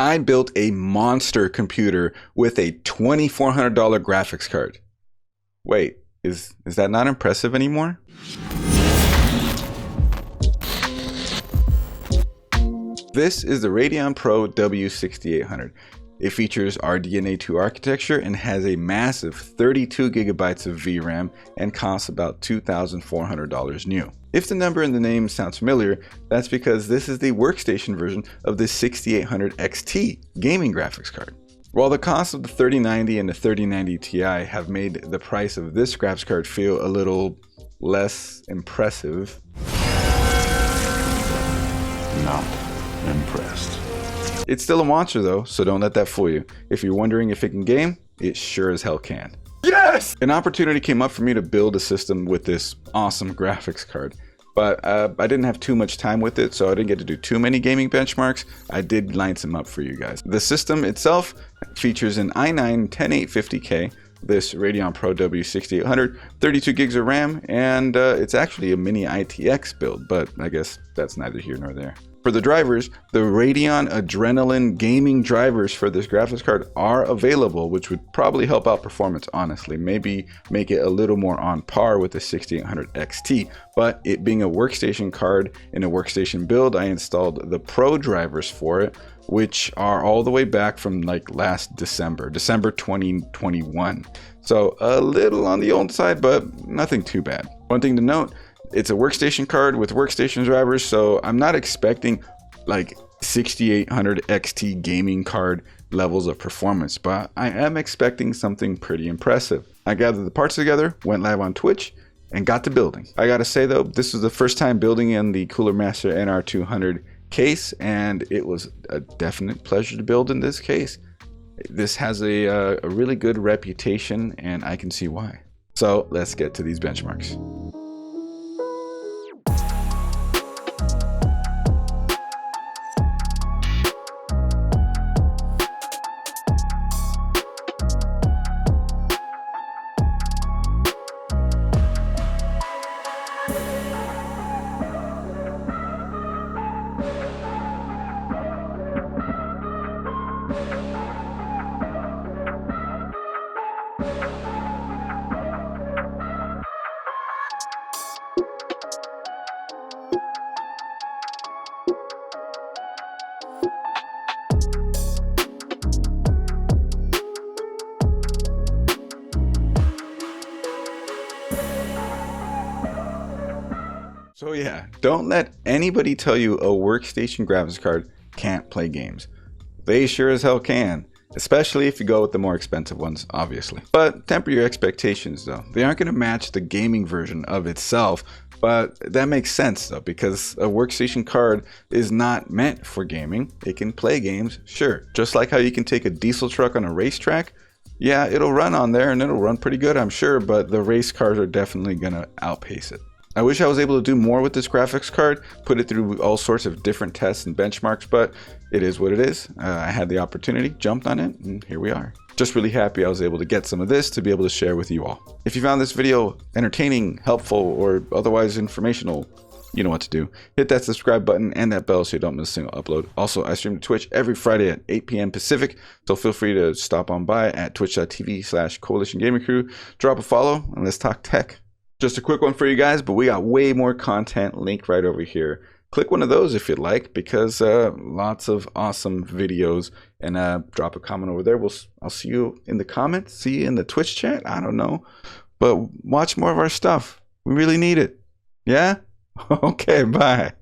I built a monster computer with a $2,400 graphics card. Wait, is that not impressive anymore? This is the Radeon Pro W6800. It features RDNA 2 architecture and has a massive 32 gigabytes of VRAM and costs about $2,400 new. If the number in the name sounds familiar, that's because this is the workstation version of the 6800 XT gaming graphics card. While the cost of the 3090 and the 3090 Ti have made the price of this graphics card feel a little less impressive, not impressed. It's still a monster though, so don't let that fool you. If you're wondering if it can game, it sure as hell can. Yes! An opportunity came up for me to build a system with this awesome graphics card, but I didn't have too much time with it, so I didn't get to do too many gaming benchmarks. I did line some up for you guys. The system itself features an i9 10850K, this Radeon Pro W6800, 32 gigs of RAM, and it's actually a mini ITX build, but I guess that's neither here nor there. For the drivers, the Radeon Adrenaline gaming drivers for this graphics card are available, which would probably help out performance, honestly. Maybe make it a little more on par with the 6800 XT, but it being a workstation card in a workstation build, I installed the Pro drivers for it, which are all the way back from like last December 2021. So a little on the old side, but nothing too bad. One thing to note, it's a workstation card with workstation drivers, so I'm not expecting like 6800 XT gaming card levels of performance, but I am expecting something pretty impressive. I gathered the parts together, went live on Twitch, and got to building. I gotta say though, this was the first time building in the Cooler Master NR200 case, and it was a definite pleasure to build in this case. This has a really good reputation, and I can see why. So let's get to these benchmarks. So yeah, don't let anybody tell you a workstation graphics card can't play games. They sure as hell can, especially if you go with the more expensive ones, obviously. But temper your expectations though. They aren't going to match the gaming version of itself, but that makes sense though, because a workstation card is not meant for gaming. It can play games, sure. Just like how you can take a diesel truck on a racetrack. Yeah, it'll run on there and it'll run pretty good, I'm sure, but the race cars are definitely going to outpace it. I wish I was able to do more with this graphics card, put it through all sorts of different tests and benchmarks, but it is what it is. I had the opportunity, jumped on it, and here we are. Just really happy I was able to get some of this to be able to share with you all. If you found this video entertaining, helpful, or otherwise informational, you know what to do. Hit that subscribe button and that bell so you don't miss a single upload. Also, I stream to Twitch every Friday at 8 p.m. Pacific, so feel free to stop on by at twitch.tv/Coalition Gaming Crew. Drop a follow, and let's talk tech. Just a quick one for you guys, but we got way more content linked right over here. Click one of those if you'd like, because lots of awesome videos, and drop a comment over there. I'll see you in the comments, see you in the Twitch chat, I don't know, but watch more of our stuff. We really need it. Yeah? Okay, bye.